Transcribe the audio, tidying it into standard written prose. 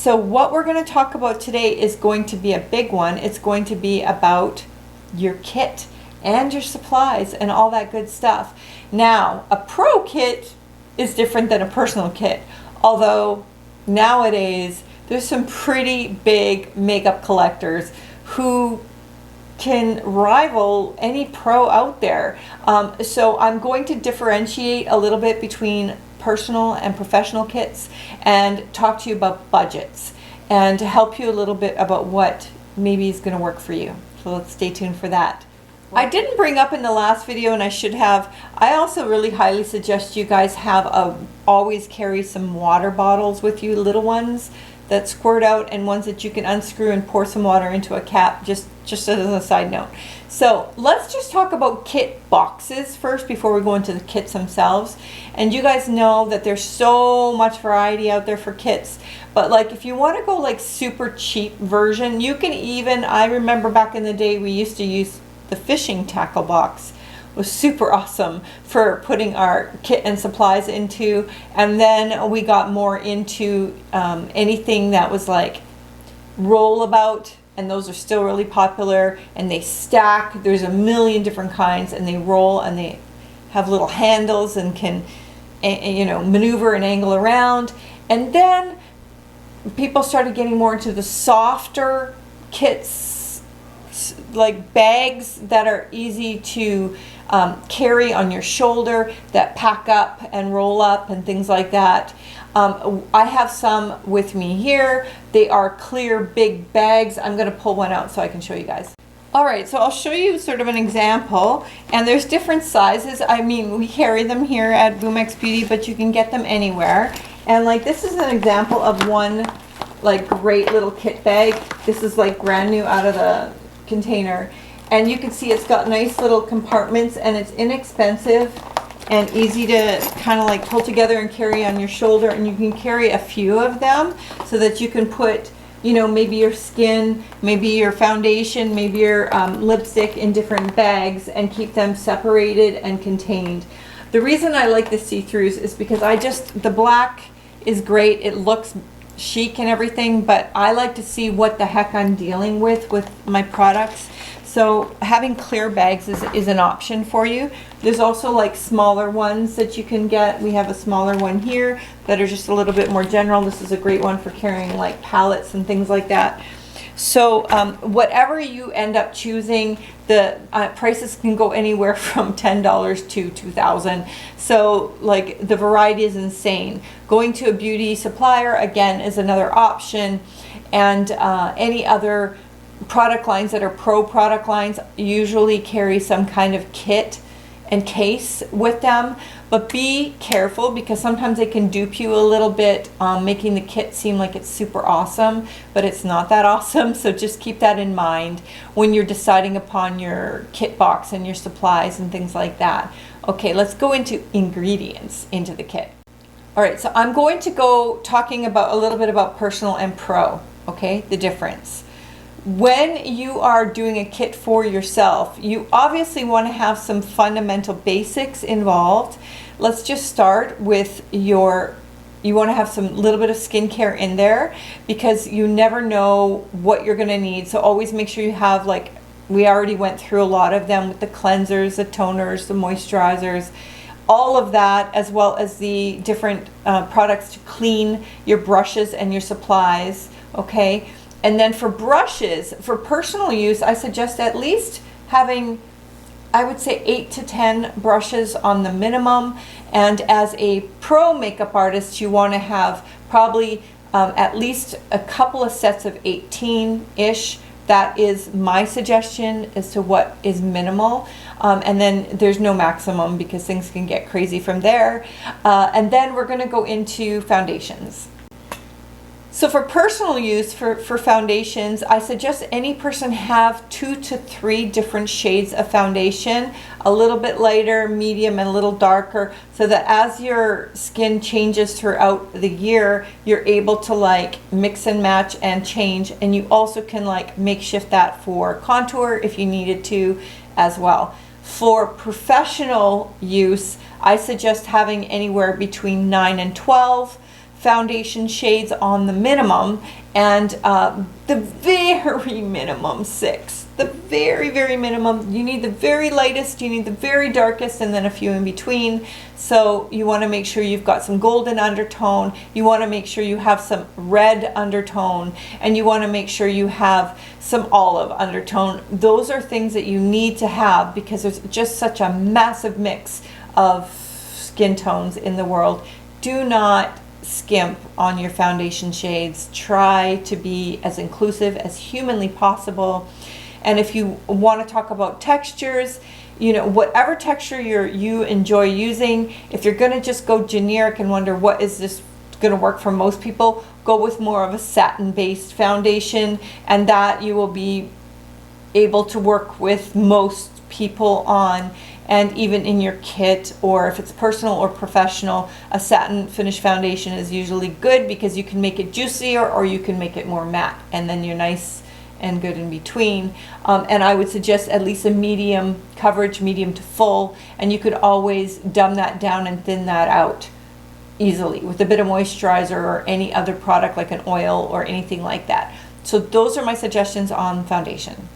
so what we're going to talk about today is going to be a big one. It's going to be about your kit and your supplies and all that good stuff. Now, a pro kit is different than a personal kit, although nowadays there's some pretty big makeup collectors who can rival any pro out there. So I'm going to differentiate a little bit between personal and professional kits and talk to you about budgets and to help you a little bit about what maybe is going to work for you. So let's stay tuned for that. I didn't bring up in the last video, and I should have, I also really highly suggest you guys have always carry some water bottles with you, little ones that squirt out and ones that you can unscrew and pour some water into a cap, just as a side note. So let's just talk about kit boxes first before we go into the kits themselves. And you guys know that there's so much variety out there for kits, but like if you want to go like super cheap version, you can even, I remember back in the day we used to use the fishing tackle box. Was super awesome for putting our kit and supplies into, and then we got more into anything that was like rollabout, and those are still really popular, and they stack. There's a million different kinds, and they roll, and they have little handles and can you know, maneuver and angle around. And then people started getting more into the softer kits, like bags that are easy to carry on your shoulder, that pack up and roll up and things like that. I have some with me here. They are clear big bags. I'm going to pull one out so I can show you guys. Alright, so I'll show you sort of an example, and there's different sizes. I mean, we carry them here at Boomx Beauty, but you can get them anywhere. And like this is an example of one like great little kit bag. This is like brand new out of the container, and you can see it's got nice little compartments, and it's inexpensive and easy to kind of like pull together and carry on your shoulder, and you can carry a few of them so that you can put, you know, maybe your skin, maybe your foundation, maybe your lipstick in different bags and keep them separated and contained. The reason I like the see-throughs is because the black is great, it looks chic and everything, but I like to see what the heck I'm dealing with my products. So having clear bags is an option for you. There's also like smaller ones that you can get. We have a smaller one here that are just a little bit more general. This is a great one for carrying like palettes and things like that. So whatever you end up choosing, the prices can go anywhere from $10 to $2,000. So like the variety is insane. Going to a beauty supplier again is another option, and any other product lines that are pro product lines usually carry some kind of kit and case with them, but be careful because sometimes they can dupe you a little bit, making the kit seem like it's super awesome, but it's not that awesome. So just keep that in mind when you're deciding upon your kit box and your supplies and things like that. Okay, let's go into ingredients into the kit. All right, so I'm going to go talking about a little bit about personal and pro, okay, the difference. When you are doing a kit for yourself, you obviously want to have some fundamental basics involved. Let's just start with you want to have some little bit of skincare in there because you never know what you're going to need. So always make sure you have, like we already went through a lot of them with the cleansers, the toners, the moisturizers, all of that, as well as the different products to clean your brushes and your supplies, okay? And then for brushes, for personal use, I suggest at least having, I would say 8 to 10 brushes on the minimum. And as a pro makeup artist, you want to have probably at least a couple of sets of 18-ish. That is my suggestion as to what is minimal. And then there's no maximum because things can get crazy from there. And then we're going to go into foundations. So for personal use, for foundations, I suggest any person have 2 to 3 different shades of foundation, a little bit lighter, medium, and a little darker, so that as your skin changes throughout the year, you're able to like mix and match and change, and you also can like makeshift that for contour if you needed to as well. For professional use, I suggest having anywhere between 9 and 12 foundation shades on the minimum, and the very minimum 6. The very, very minimum. You need the very lightest, you need the very darkest, and then a few in between. So you want to make sure you've got some golden undertone, you want to make sure you have some red undertone, and you want to make sure you have some olive undertone. Those are things that you need to have because there's just such a massive mix of skin tones in the world. Do not skimp on your foundation shades. Try to be as inclusive as humanly possible. And if you want to talk about textures, you know, whatever texture you enjoy using, if you're going to just go generic and wonder what is this going to work for most people, go with more of a satin based foundation, and that you will be able to work with most people on. And even in your kit, or if it's personal or professional, a satin finish foundation is usually good because you can make it juicier or you can make it more matte, and then you're nice and good in between. And I would suggest at least a medium coverage, medium to full, and you could always dumb that down and thin that out easily with a bit of moisturizer or any other product like an oil or anything like that. So those are my suggestions on foundation.